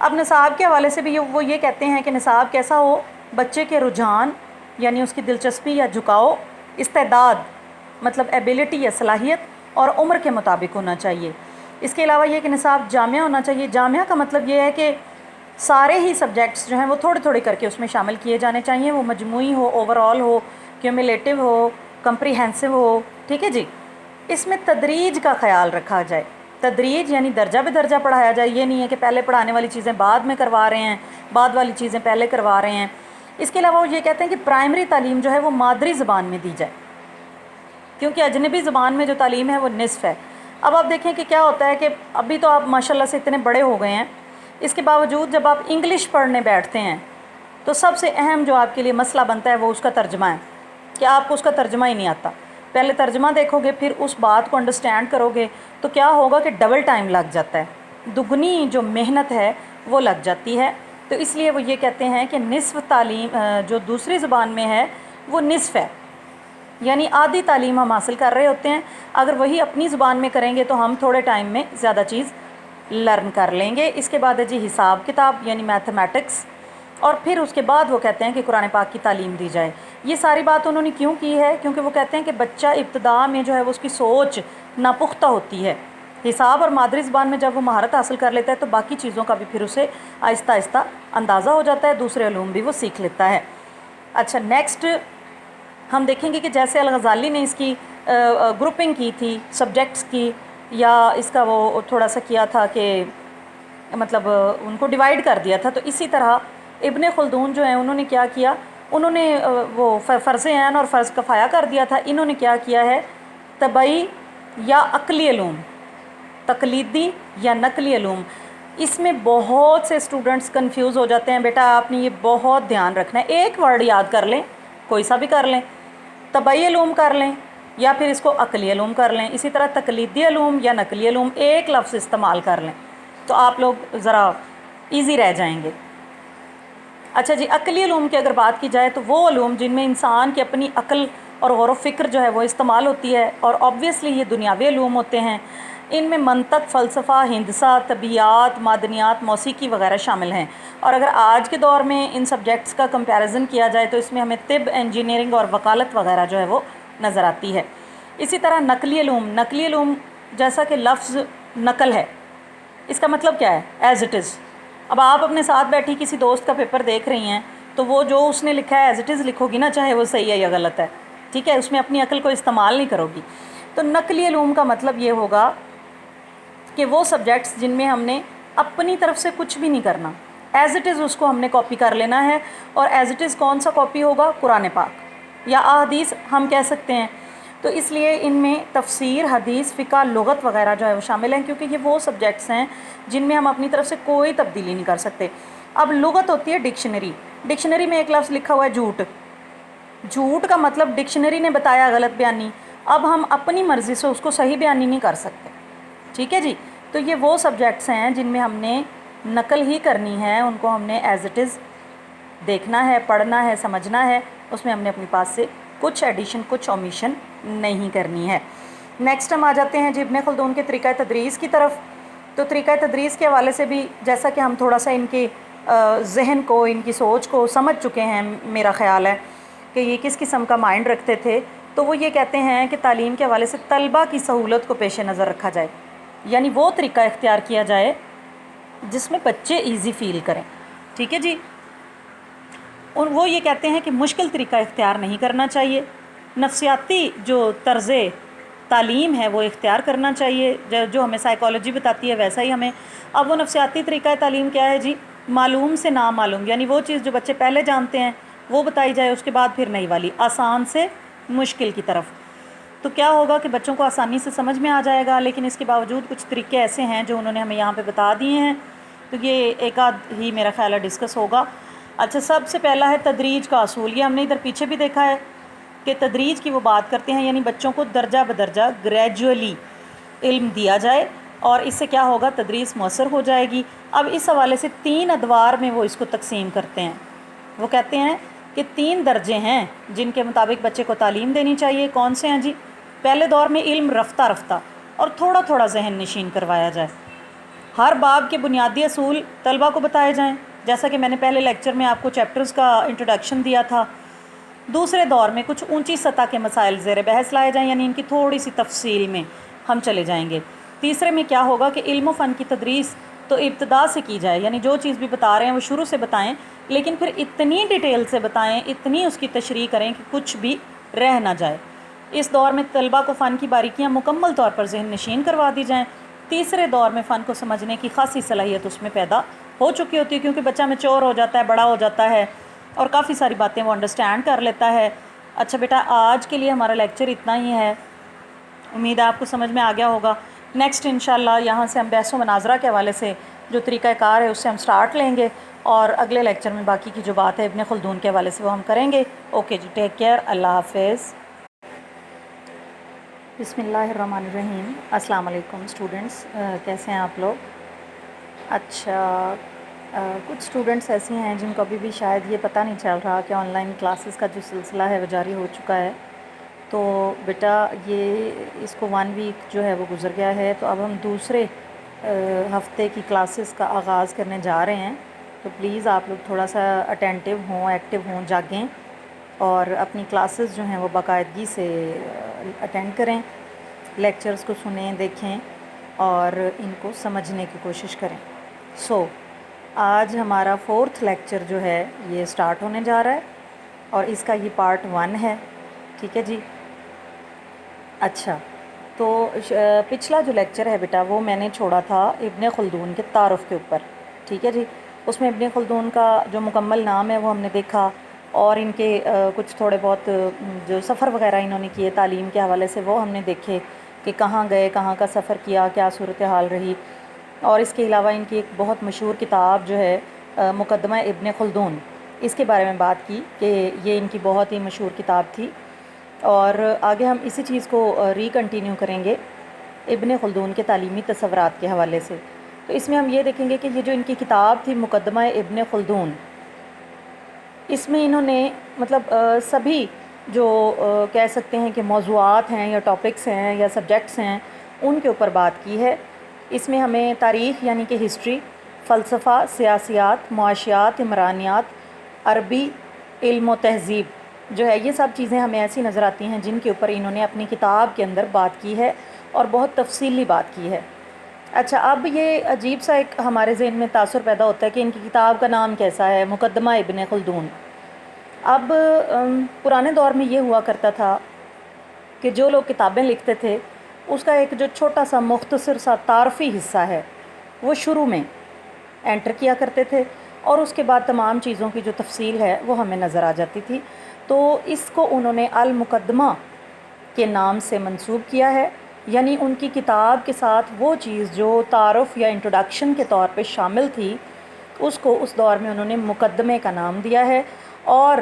اب نصاب کے حوالے سے بھی وہ یہ کہتے ہیں کہ نصاب کیسا ہو، بچے کے رجحان یعنی اس کی دلچسپی یا جھکاؤ، استعداد مطلب ایبیلٹی یا صلاحیت، اور عمر کے مطابق ہونا چاہیے۔ اس کے علاوہ یہ کہ نصاب جامعہ ہونا چاہیے۔ جامعہ کا مطلب یہ ہے کہ سارے ہی سبجیکٹس جو ہیں وہ تھوڑے تھوڑے کر کے اس میں شامل کیے جانے چاہیے، وہ مجموعی ہو، اوور آل ہو، کیومولیٹو ہو، کمپریہنسو ہو، ٹھیک ہے جی۔ اس میں تدریج کا خیال رکھا جائے، تدریج یعنی درجہ بے درجہ پڑھایا جائے، یہ نہیں ہے کہ پہلے پڑھانے والی چیزیں بعد میں کروا رہے ہیں، بعد والی چیزیں پہلے کروا رہے ہیں۔ اس کے علاوہ وہ یہ کہتے ہیں کہ پرائمری تعلیم جو ہے وہ مادری زبان میں دی جائے، کیونکہ اجنبی زبان میں جو تعلیم ہے وہ نصف ہے۔ اب آپ دیکھیں کہ کیا ہوتا ہے کہ ابھی تو آپ ماشاءاللہ سے اتنے بڑے ہو گئے ہیں، اس کے باوجود جب آپ انگلش پڑھنے بیٹھتے ہیں تو سب سے اہم جو آپ کے لیے مسئلہ بنتا ہے وہ اس کا ترجمہ ہے، کہ آپ کو اس کا ترجمہ ہی نہیں آتا۔ پہلے ترجمہ دیکھو گے، پھر اس بات کو انڈرسٹینڈ کرو گے تو کیا ہوگا کہ ڈبل ٹائم لگ جاتا ہے، دگنی جو محنت ہے وہ لگ جاتی ہے۔ تو اس لیے وہ یہ کہتے ہیں کہ نصف تعلیم جو دوسری زبان میں ہے وہ نصف ہے، یعنی آدھی تعلیم ہم حاصل کر رہے ہوتے ہیں، اگر وہی اپنی زبان میں کریں گے تو ہم تھوڑے ٹائم میں زیادہ چیز لرن کر لیں گے۔ اس کے بعد ہے جی حساب کتاب یعنی میتھمیٹکس، اور پھر اس کے بعد وہ کہتے ہیں کہ قرآن پاک کی تعلیم دی جائے۔ یہ ساری بات انہوں نے کیوں کی ہے؟ کیونکہ وہ کہتے ہیں کہ بچہ ابتدا میں جو ہے وہ اس کی سوچ ناپختہ ہوتی ہے، حساب اور مادری زبان میں جب وہ مہارت حاصل کر لیتا ہے تو باقی چیزوں کا بھی پھر اسے آہستہ آہستہ اندازہ ہو جاتا ہے، دوسرے علوم بھی وہ سیکھ لیتا ہے۔ اچھا نیکسٹ ہم دیکھیں گے کہ جیسے الغزالی نے اس کی گروپنگ کی تھی سبجیکٹس کی، یا اس کا وہ تھوڑا سا کیا تھا کہ مطلب ان کو ڈیوائیڈ کر دیا تھا، تو اسی طرح ابن خلدون جو ہیں انہوں نے کیا کیا، انہوں نے وہ فرض عین اور فرض کفایہ کر دیا تھا۔ انہوں نے کیا کیا ہے، طبعی یا عقلی علوم، تقلیدی یا نقلی علوم۔ اس میں بہت سے اسٹوڈنٹس کنفیوز ہو جاتے ہیں، بیٹا آپ نے یہ بہت دھیان رکھنا ہے، ایک ورڈ یاد کر لیں، کوئی سا بھی کر لیں، طبعی علوم کر لیں یا پھر اس کو عقلی علوم کر لیں، اسی طرح تقلیدی علوم یا نقلی علوم، ایک لفظ استعمال کر لیں تو آپ لوگ ذرا ایزی رہ جائیں گے۔ اچھا جی، عقلی علوم کی اگر بات کی جائے تو وہ علوم جن میں انسان کی اپنی عقل اور غور و فکر جو ہے وہ استعمال ہوتی ہے، اور آبویسلی یہ دنیاوی علوم ہوتے ہیں۔ ان میں منطق، فلسفہ، ہندسہ، طبیعیات، معدنیات، موسیقی وغیرہ شامل ہیں۔ اور اگر آج کے دور میں ان سبجیکٹس کا کمپیریزن کیا جائے تو اس میں ہمیں طب، انجینئرنگ اور وکالت وغیرہ جو ہے وہ نظر آتی ہے۔ اسی طرح نقلی علوم، نقلی علوم جیسا کہ لفظ نقل ہے، اس کا مطلب کیا ہے؟ As it is. اب آپ اپنے ساتھ بیٹھی کسی دوست کا پیپر دیکھ رہی ہیں تو وہ جو اس نے لکھا ہے ایز اٹ از لکھو گی نا، چاہے وہ صحیح ہے یا غلط ہے، ٹھیک ہے، اس میں اپنی عقل کو استعمال نہیں کرو گی۔ تو نقلی علوم کا مطلب یہ ہوگا کہ وہ سبجیکٹس جن میں ہم نے اپنی طرف سے کچھ بھی نہیں کرنا، ایز اٹ از اس کو ہم نے کاپی کر لینا ہے۔ اور ایز اٹ از کون سا کاپی ہوگا؟ قرآن پاک یا احادیث ہم کہہ سکتے ہیں۔ تو اس لیے ان میں تفسیر، حدیث، فقہ، لغت وغیرہ جو ہے وہ شامل ہیں، کیونکہ یہ وہ سبجیکٹس ہیں جن میں ہم اپنی طرف سے کوئی تبدیلی نہیں کر سکتے۔ اب لغت ہوتی ہے ڈکشنری، ڈکشنری میں ایک لفظ لکھا ہوا ہے جھوٹ، جھوٹ کا مطلب ڈکشنری نے بتایا غلط بیانی، اب ہم اپنی مرضی سے اس کو صحیح بیانی نہیں کر سکتے، ٹھیک ہے جی۔ تو یہ وہ سبجیکٹس ہیں جن میں ہم نے نقل ہی کرنی ہے، ان کو ہم نے ایز اٹ از دیکھنا ہے، پڑھنا ہے، سمجھنا ہے، اس میں ہم نے اپنی پاس سے کچھ ایڈیشن، کچھ اومیشن نہیں کرنی ہے۔ نیکسٹ ہم آ جاتے ہیں جی ابن خلدون کے طریقہ تدریس کی طرف۔ تو طریقہ تدریس کے حوالے سے بھی جیسا کہ ہم تھوڑا سا ان کے ذہن کو، ان کی سوچ کو سمجھ چکے ہیں، میرا خیال ہے کہ یہ کس قسم کا مائنڈ رکھتے تھے، تو وہ یہ کہتے ہیں کہ تعلیم کے حوالے سے طلبہ کی سہولت کو پیش نظر رکھا جائے، یعنی وہ طریقہ اختیار کیا جائے جس میں بچے ایزی فیل کریں، ٹھیک ہے جی۔ اور وہ یہ کہتے ہیں کہ مشکل طریقہ اختیار نہیں کرنا چاہیے، نفسیاتی جو طرز تعلیم ہے وہ اختیار کرنا چاہیے، جو ہمیں سائیکالوجی بتاتی ہے ویسا ہی ہمیں۔ اب وہ نفسیاتی طریقہ تعلیم کیا ہے جی؟ معلوم سے نامعلوم، یعنی وہ چیز جو بچے پہلے جانتے ہیں وہ بتائی جائے، اس کے بعد پھر نئی والی، آسان سے مشکل کی طرف۔ تو کیا ہوگا کہ بچوں کو آسانی سے سمجھ میں آ جائے گا، لیکن اس کے باوجود کچھ طریقے ایسے ہیں جو انہوں نے ہمیں یہاں پہ بتا دیے ہیں، تو یہ ایک آدھ ہی میرا خیال ہے ڈسکس ہوگا۔ اچھا، سب سے پہلا ہے تدریج کا اصول، یہ ہم نے ادھر پیچھے بھی دیکھا ہے کہ تدریج کی وہ بات کرتے ہیں، یعنی بچوں کو درجہ بدرجہ گریجولی علم دیا جائے، اور اس سے کیا ہوگا؟ تدریس مؤثر ہو جائے گی۔ اب اس حوالے سے 3 ادوار میں وہ اس کو تقسیم کرتے ہیں، وہ کہتے ہیں کہ 3 درجے ہیں جن کے مطابق بچے کو تعلیم دینی چاہیے۔ کون سے ہیں جی؟ پہلے دور میں علم رفتہ رفتہ اور تھوڑا تھوڑا ذہن نشین کروایا جائے، ہر باب کے بنیادی اصول طلبہ کو بتائے جائیں، جیسا کہ میں نے پہلے لیکچر میں آپ کو چیپٹرز کا انٹروڈکشن دیا تھا۔ دوسرے دور میں کچھ اونچی سطح کے مسائل زیر بحث لائے جائیں، یعنی ان کی تھوڑی سی تفصیل میں ہم چلے جائیں گے۔ تیسرے میں کیا ہوگا کہ علم و فن کی تدریس تو ابتدا سے کی جائے، یعنی جو چیز بھی بتا رہے ہیں وہ شروع سے بتائیں، لیکن پھر اتنی ڈیٹیل سے بتائیں، اتنی اس کی تشریح کریں کہ کچھ بھی رہ نہ جائے۔ اس دور میں طلبہ کو فن کی باریکیاں مکمل طور پر ذہن نشین کروا دی جائیں۔ تیسرے دور میں فن کو سمجھنے کی خاصی صلاحیت اس میں پیدا ہو چکی ہوتی ہے، کیونکہ بچہ میچور ہو جاتا ہے، بڑا ہو جاتا ہے اور کافی ساری باتیں وہ انڈرسٹینڈ کر لیتا ہے۔ اچھا بیٹا، آج کے لیے ہمارا لیکچر اتنا ہی ہے، امید ہے آپ کو سمجھ میں آ گیا ہوگا۔ نیکسٹ انشاءاللہ یہاں سے ہم بحث و مناظرہ کے حوالے سے جو طریقہ کار ہے اس سے ہم سٹارٹ لیں گے، اور اگلے لیکچر میں باقی کی جو بات ہے ابن خلدون کے حوالے سے وہ ہم کریں گے۔ اوکے جی، ٹیک کیئر، اللہ حافظ۔ بسم اللہ الرحمن الرحیم۔ السلام علیکم اسٹوڈنٹس، کیسے ہیں آپ لوگ؟ اچھا، کچھ اسٹوڈنٹس ایسی ہیں جن کو ابھی بھی شاید یہ پتہ نہیں چل رہا کہ آن لائن کلاسز کا جو سلسلہ ہے وہ جاری ہو چکا ہے۔ تو بیٹا یہ اس کو 1 ویک جو ہے وہ گزر گیا ہے، تو اب ہم دوسرے ہفتے کی کلاسز کا آغاز کرنے جا رہے ہیں۔ تو پلیز آپ لوگ تھوڑا سا اٹینٹیو ہوں، ایکٹیو ہوں، جاگیں اور اپنی کلاسز جو ہیں وہ باقاعدگی سے اٹینڈ کریں، لیکچرز کو سنیں، دیکھیں اور ان کو سمجھنے کی کوشش کریں۔ آج ہمارا 4تھ لیکچر جو ہے یہ سٹارٹ ہونے جا رہا ہے اور اس کا یہ پارٹ 1 ہے، ٹھیک ہے جی۔ اچھا، تو پچھلا جو لیکچر ہے بیٹا وہ میں نے چھوڑا تھا ابن خلدون کے تعارف کے اوپر، ٹھیک ہے جی۔ اس میں ابن خلدون کا جو مکمل نام ہے وہ ہم نے دیکھا، اور ان کے کچھ تھوڑے بہت جو سفر وغیرہ انہوں نے کیے تعلیم کے حوالے سے وہ ہم نے دیکھے کہ کہاں گئے، کہاں کا سفر کیا، کیا صورتحال رہی۔ اور اس کے علاوہ ان کی ایک بہت مشہور کتاب جو ہے مقدمہ ابن خلدون، اس کے بارے میں بات کی کہ یہ ان کی بہت ہی مشہور کتاب تھی، اور آگے ہم اسی چیز کو ریکنٹینیو کریں گے ابن خلدون کے تعلیمی تصورات کے حوالے سے۔ تو اس میں ہم یہ دیکھیں گے کہ یہ جو ان کی کتاب تھی مقدمہ ابن خلدون، اس میں انہوں نے مطلب سبھی جو کہہ سکتے ہیں کہ موضوعات ہیں یا ٹاپکس ہیں یا سبجیکٹس ہیں ان کے اوپر بات کی ہے۔ اس میں ہمیں تاریخ یعنی کہ ہسٹری، فلسفہ، سیاسیات، معاشیات، عمرانیات، عربی، علم و تہذیب جو ہے یہ سب چیزیں ہمیں ایسی نظر آتی ہیں جن کے اوپر انہوں نے اپنی کتاب کے اندر بات کی ہے اور بہت تفصیلی بات کی ہے۔ اچھا، اب یہ عجیب سا ایک ہمارے ذہن میں تاثر پیدا ہوتا ہے کہ ان کی کتاب کا نام کیسا ہے، مقدمہ ابن خلدون۔ اب پرانے دور میں یہ ہوا کرتا تھا کہ جو لوگ کتابیں لکھتے تھے اس کا ایک جو چھوٹا سا مختصر سا تعارفی حصہ ہے وہ شروع میں انٹر کیا کرتے تھے، اور اس کے بعد تمام چیزوں کی جو تفصیل ہے وہ ہمیں نظر آ جاتی تھی۔ تو اس کو انہوں نے المقدمہ کے نام سے منسوب کیا ہے، یعنی ان کی کتاب کے ساتھ وہ چیز جو تعارف یا انٹروڈکشن کے طور پہ شامل تھی اس کو اس دور میں انہوں نے مقدمے کا نام دیا ہے۔ اور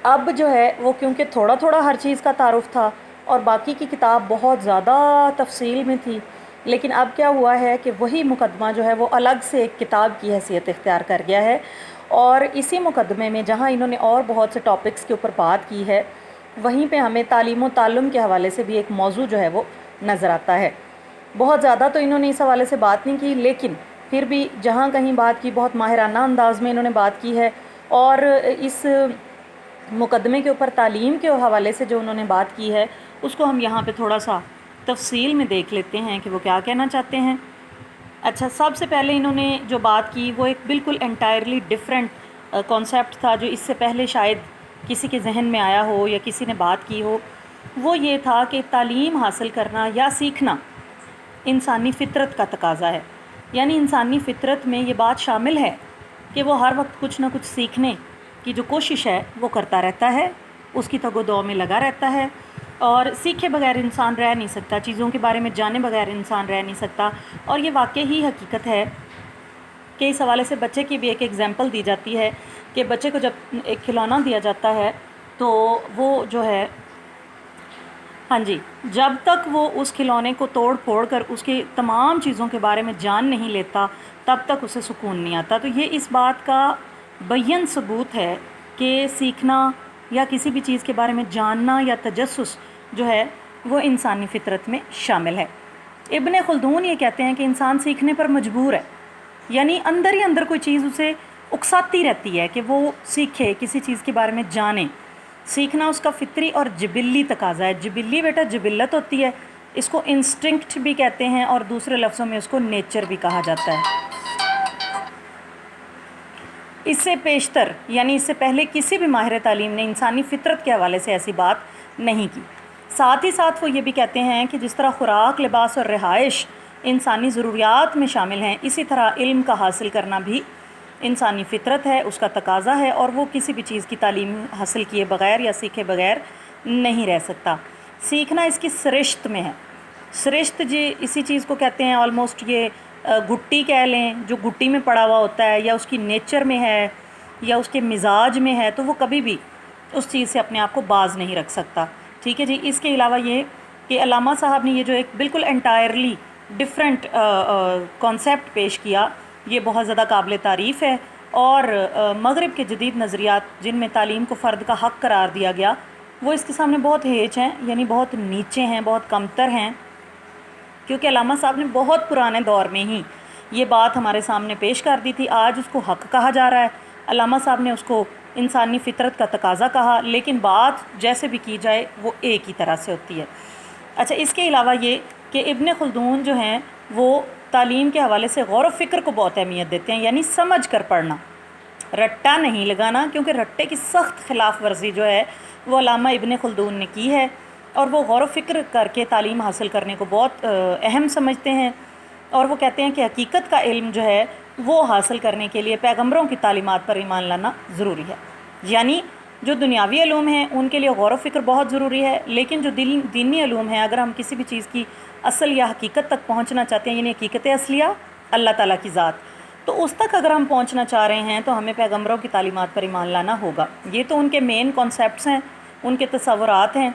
اب جو ہے وہ کیونکہ تھوڑا تھوڑا ہر چیز کا تعارف تھا اور باقی کی کتاب بہت زیادہ تفصیل میں تھی، لیکن اب کیا ہوا ہے کہ وہی مقدمہ جو ہے وہ الگ سے ایک کتاب کی حیثیت اختیار کر گیا ہے، اور اسی مقدمے میں جہاں انہوں نے اور بہت سے ٹاپکس کے اوپر بات کی ہے وہیں پہ ہمیں تعلیم و تعلم کے حوالے سے بھی ایک موضوع جو ہے وہ نظر آتا ہے۔ بہت زیادہ تو انہوں نے اس حوالے سے بات نہیں کی، لیکن پھر بھی جہاں کہیں بات کی بہت ماہرانہ انداز میں انہوں نے بات کی ہے، اور اس مقدمے کے اوپر تعلیم کے حوالے سے جو انہوں نے بات کی ہے اس کو ہم یہاں پہ تھوڑا سا تفصیل میں دیکھ لیتے ہیں کہ وہ کیا کہنا چاہتے ہیں۔ اچھا، سب سے پہلے انہوں نے جو بات کی وہ ایک بالکل انٹائرلی ڈیفرنٹ کانسیپٹ تھا جو اس سے پہلے شاید کسی کے ذہن میں آیا ہو یا کسی نے بات کی ہو۔ وہ یہ تھا کہ تعلیم حاصل کرنا یا سیکھنا انسانی فطرت کا تقاضا ہے، یعنی انسانی فطرت میں یہ بات شامل ہے کہ وہ ہر وقت کچھ نہ کچھ سیکھنے کی جو کوشش ہے وہ کرتا رہتا ہے، اس کی تگ و دو میں لگا رہتا ہے، اور سیکھے بغیر انسان رہ نہیں سکتا، چیزوں کے بارے میں جانے بغیر انسان رہ نہیں سکتا۔ اور یہ واقعی ہی حقیقت ہے کہ اس حوالے سے بچے کی بھی ایک ایگزامپل دی جاتی ہے کہ بچے کو جب ایک کھلونا دیا جاتا ہے تو وہ جو ہے ہاں جی، جب تک وہ اس کھلونے کو توڑ پھوڑ کر اس کی تمام چیزوں کے بارے میں جان نہیں لیتا تب تک اسے سکون نہیں آتا۔ تو یہ اس بات کا بین ثبوت ہے کہ سیکھنا یا کسی بھی چیز کے بارے میں جاننا یا تجسس جو ہے وہ انسانی فطرت میں شامل ہے۔ ابن خلدون یہ کہتے ہیں کہ انسان سیکھنے پر مجبور ہے، یعنی اندر ہی اندر کوئی چیز اسے اکساتی رہتی ہے کہ وہ سیکھے، کسی چیز کے بارے میں جانے۔ سیکھنا اس کا فطری اور جبلی تقاضا ہے۔ جبلی بیٹا جبلت ہوتی ہے، اس کو انسٹنکٹ بھی کہتے ہیں، اور دوسرے لفظوں میں اس کو نیچر بھی کہا جاتا ہے۔ اس سے پیشتر یعنی اس سے پہلے کسی بھی ماہر تعلیم نے انسانی فطرت کے حوالے سے ایسی بات نہیں کی۔ ساتھ ہی ساتھ وہ یہ بھی کہتے ہیں کہ جس طرح خوراک، لباس اور رہائش انسانی ضروریات میں شامل ہیں، اسی طرح علم کا حاصل کرنا بھی انسانی فطرت ہے، اس کا تقاضا ہے، اور وہ کسی بھی چیز کی تعلیم حاصل کیے بغیر یا سیکھے بغیر نہیں رہ سکتا۔ سیکھنا اس کی سرشت میں ہے۔ سرشت جی اسی چیز کو کہتے ہیں، آلموسٹ یہ گٹی کہہ لیں، جو گٹی میں پڑا ہوا ہوتا ہے، یا اس کی نیچر میں ہے یا اس کے مزاج میں ہے، تو وہ کبھی بھی اس چیز سے اپنے آپ کو باز نہیں رکھ سکتا۔ ٹھیک ہے جی۔ اس کے علاوہ یہ کہ علامہ صاحب نے یہ جو ایک بالکل انٹائرلی ڈفرینٹ کانسیپٹ پیش کیا، یہ بہت زیادہ قابل تعریف ہے، اور مغرب کے جدید نظریات جن میں تعلیم کو فرد کا حق قرار دیا گیا، وہ اس کے سامنے بہت ہیچ ہیں، یعنی بہت نیچے ہیں، بہت کمتر ہیں، کیونکہ علامہ صاحب نے بہت پرانے دور میں ہی یہ بات ہمارے سامنے پیش کر دی تھی۔ آج اس کو حق کہا جا رہا ہے، علامہ صاحب نے اس کو انسانی فطرت کا تقاضا کہا، لیکن بات جیسے بھی کی جائے وہ ایک ہی طرح سے ہوتی ہے۔ اچھا، اس کے علاوہ یہ کہ ابن خلدون جو ہیں وہ تعلیم کے حوالے سے غور و فکر کو بہت اہمیت دیتے ہیں، یعنی سمجھ کر پڑھنا، رٹا نہیں لگانا، کیونکہ رٹے کی سخت خلاف ورزی جو ہے وہ علامہ ابن خلدون نے کی ہے، اور وہ غور و فکر کر کے تعلیم حاصل کرنے کو بہت اہم سمجھتے ہیں، اور وہ کہتے ہیں کہ حقیقت کا علم جو ہے وہ حاصل کرنے کے لیے پیغمبروں کی تعلیمات پر ایمان لانا ضروری ہے۔ یعنی جو دنیاوی علوم ہیں ان کے لیے غور و فکر بہت ضروری ہے، لیکن جو دینی علوم ہیں، اگر ہم کسی بھی چیز کی اصل یا حقیقت تک پہنچنا چاہتے ہیں، یعنی حقیقت اصلیہ اللہ تعالیٰ کی ذات، تو اس تک اگر ہم پہنچنا چاہ رہے ہیں تو ہمیں پیغمبروں کی تعلیمات پر ایمان لانا ہوگا۔ یہ تو ان کے مین کانسیپٹس ہیں، ان کے تصورات ہیں،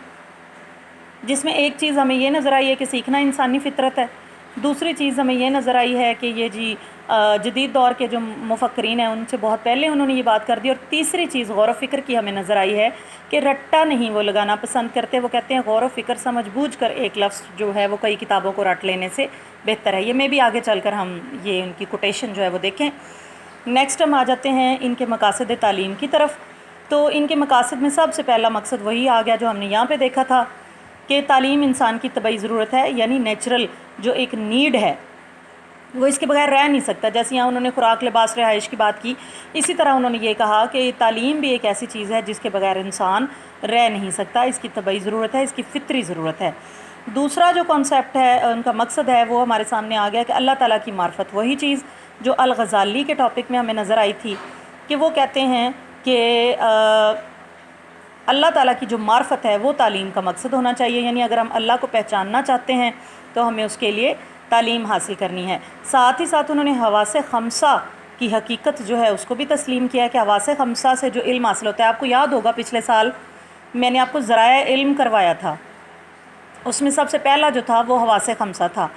جس میں ایک چیز ہمیں یہ نظر آئی ہے کہ سیکھنا انسانی فطرت ہے، دوسری چیز ہمیں یہ نظر آئی ہے کہ یہ جی جدید دور کے جو مفکرین ہیں ان سے بہت پہلے انہوں نے یہ بات کر دی، اور تیسری چیز غور و فکر کی ہمیں نظر آئی ہے کہ رٹا نہیں وہ لگانا پسند کرتے۔ وہ کہتے ہیں غور و فکر سمجھ بوجھ کر ایک لفظ جو ہے وہ کئی کتابوں کو رٹ لینے سے بہتر ہے۔ یہ میں بھی آگے چل کر ہم یہ ان کی کوٹیشن جو ہے وہ دیکھیں۔ نیکسٹ ہم آ جاتے ہیں ان کے مقاصد تعلیم کی طرف۔ تو ان کے مقاصد میں سب سے پہلا مقصد وہی آ گیا جو ہم نے یہاں پہ دیکھا تھا کہ تعلیم انسان کی طبعی ضرورت ہے، یعنی نیچرل جو ایک نیڈ ہے وہ اس کے بغیر رہ نہیں سکتا۔ جیسے یہاں انہوں نے خوراک، لباس، رہائش کی بات کی، اسی طرح انہوں نے یہ کہا کہ تعلیم بھی ایک ایسی چیز ہے جس کے بغیر انسان رہ نہیں سکتا، اس کی طبعی ضرورت ہے، اس کی فطری ضرورت ہے۔ دوسرا جو کانسیپٹ ہے، ان کا مقصد ہے، وہ ہمارے سامنے آ گیا کہ اللہ تعالیٰ کی معرفت، وہی چیز جو الغزالی کے ٹاپک میں ہمیں نظر آئی تھی کہ وہ کہتے ہیں کہ اللہ تعالیٰ کی جو معرفت ہے وہ تعلیم کا مقصد ہونا چاہیے، یعنی اگر ہم اللہ کو پہچاننا چاہتے ہیں تو ہمیں اس کے لیے تعلیم حاصل کرنی ہے۔ ساتھ ہی ساتھ انہوں نے حواس خمسہ کی حقیقت جو ہے اس کو بھی تسلیم کیا کہ حواس خمسہ سے جو علم حاصل ہوتا ہے، آپ کو یاد ہوگا پچھلے سال میں نے آپ کو ذرائع علم کروایا تھا، اس میں سب سے پہلا جو تھا وہ حواس خمسہ تھا۔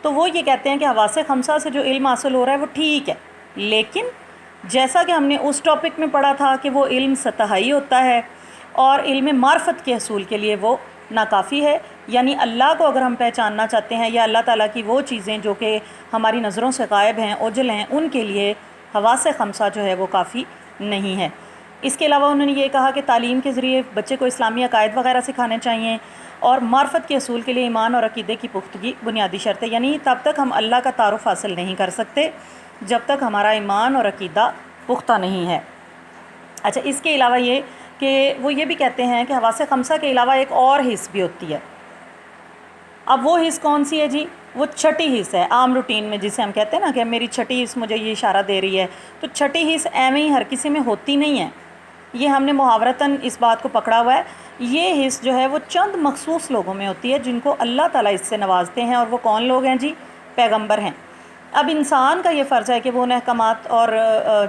تو وہ یہ کہتے ہیں کہ حواس خمسہ سے جو علم حاصل ہو رہا ہے وہ ٹھیک ہے، لیکن جیسا کہ ہم نے اس ٹاپک میں پڑھا تھا کہ وہ علم سطحی ہوتا ہے، اور علم معرفت کے حصول کے لیے وہ ناکافی ہے، یعنی اللہ کو اگر ہم پہچاننا چاہتے ہیں یا اللہ تعالیٰ کی وہ چیزیں جو کہ ہماری نظروں سے غائب ہیں، اوجھل ہیں، ان کے لیے حواس خمسہ جو ہے وہ کافی نہیں ہے۔ اس کے علاوہ انہوں نے یہ کہا کہ تعلیم کے ذریعے بچے کو اسلامی عقائد وغیرہ سکھانے چاہیے، اور معرفت کے حصول کے لیے ایمان اور عقیدے کی پختگی بنیادی شرط ہے، یعنی تب تک ہم اللہ کا تعارف حاصل نہیں کر سکتے جب تک ہمارا ایمان اور عقیدہ پختہ نہیں ہے۔ اچھا، اس کے علاوہ یہ کہ وہ یہ بھی کہتے ہیں کہ حواس خمسہ کے علاوہ ایک اور حص بھی ہوتی ہے۔ اب وہ حص کون سی ہے جی؟ وہ چھٹی حص ہے، عام روٹین میں جسے ہم کہتے ہیں نا کہ میری چھٹی حص مجھے یہ اشارہ دے رہی ہے، تو چھٹی حص ایویں ہی ہر کسی میں ہوتی نہیں ہے، یہ ہم نے محاورتاً اس بات کو پکڑا ہوا ہے۔ یہ حص جو ہے وہ چند مخصوص لوگوں میں ہوتی ہے جن کو اللہ تعالیٰ اس سے نوازتے ہیں، اور وہ کون لوگ ہیں جی؟ پیغمبر ہیں۔ اب انسان کا یہ فرض ہے کہ وہ ان احکامات اور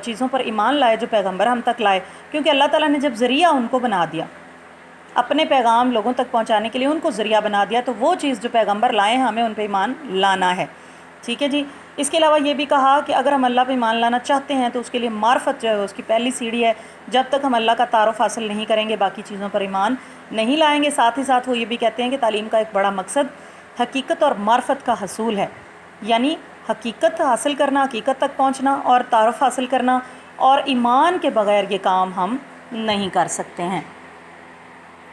چیزوں پر ایمان لائے جو پیغمبر ہم تک لائے، کیونکہ اللہ تعالیٰ نے جب ذریعہ ان کو بنا دیا اپنے پیغام لوگوں تک پہنچانے کے لیے، ان کو ذریعہ بنا دیا، تو وہ چیز جو پیغمبر لائے ہیں ہمیں ان پہ ایمان لانا ہے۔ ٹھیک ہے جی۔ اس کے علاوہ یہ بھی کہا کہ اگر ہم اللہ پہ ایمان لانا چاہتے ہیں تو اس کے لیے معرفت جو ہے اس کی پہلی سیڑھی ہے، جب تک ہم اللہ کا تعارف حاصل نہیں کریں گے باقی چیزوں پر ایمان نہیں لائیں گے۔ ساتھ ہی ساتھ وہ یہ بھی کہتے ہیں کہ تعلیم کا ایک بڑا مقصد حقیقت اور معرفت کا حصول ہے، یعنی حقیقت حاصل کرنا، حقیقت تک پہنچنا اور تعارف حاصل کرنا، اور ایمان کے بغیر یہ کام ہم نہیں کر سکتے ہیں۔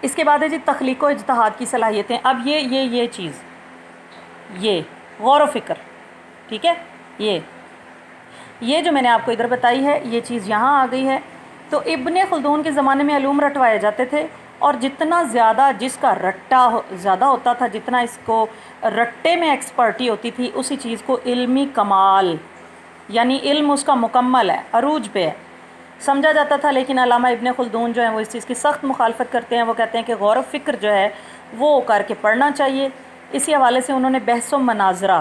اس کے بعد ہے جی تخلیق و اجتہاد کی صلاحیتیں۔ اب یہ چیز، یہ غور و فکر، ٹھیک ہے، یہ جو میں نے آپ کو ادھر بتائی ہے، یہ چیز یہاں آ گئی ہے۔ تو ابن خلدون کے زمانے میں علوم رٹوائے جاتے تھے، اور جتنا زیادہ جس کا رٹا زیادہ ہوتا تھا، جتنا اس کو رٹے میں ایکسپرٹی ہوتی تھی، اسی چیز کو علمی کمال، یعنی علم اس کا مکمل ہے، عروج پہ ہے، سمجھا جاتا تھا۔ لیکن علامہ ابن خلدون جو ہیں وہ اس چیز کی سخت مخالفت کرتے ہیں۔ وہ کہتے ہیں کہ غور و فکر جو ہے وہ کر کے پڑھنا چاہیے۔ اسی حوالے سے انہوں نے بحث و مناظرہ،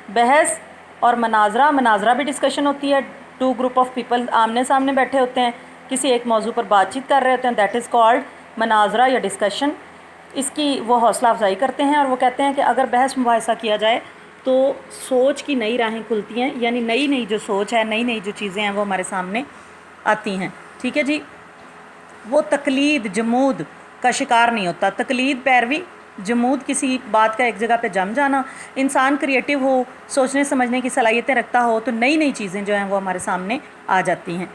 بحث اور مناظرہ بھی ڈسکشن ہوتی ہے، 2 گروپ آف پیپل آمنے سامنے بیٹھے ہوتے ہیں، کسی ایک موضوع پر بات چیت کر رہے ہوتے ہیں، دیٹ از کالڈ مناظرہ یا ڈسکشن۔ اس کی وہ حوصلہ افزائی کرتے ہیں، اور وہ کہتے ہیں کہ اگر بحث مباحثہ کیا جائے تو سوچ کی نئی راہیں کھلتی ہیں، یعنی نئی جو سوچ ہے، نئی جو چیزیں ہیں وہ ہمارے سامنے آتی ہیں، ٹھیک ہے جی۔ وہ تقلید جمود کا شکار نہیں ہوتا، تقلید پیروی جمود، کسی بات کا ایک جگہ پہ جم جانا۔ انسان کریٹیو ہو، سوچنے سمجھنے کی صلاحیتیں رکھتا ہو، تو نئی چیزیں جو ہیں وہ ہمارے سامنے آ جاتی ہیں۔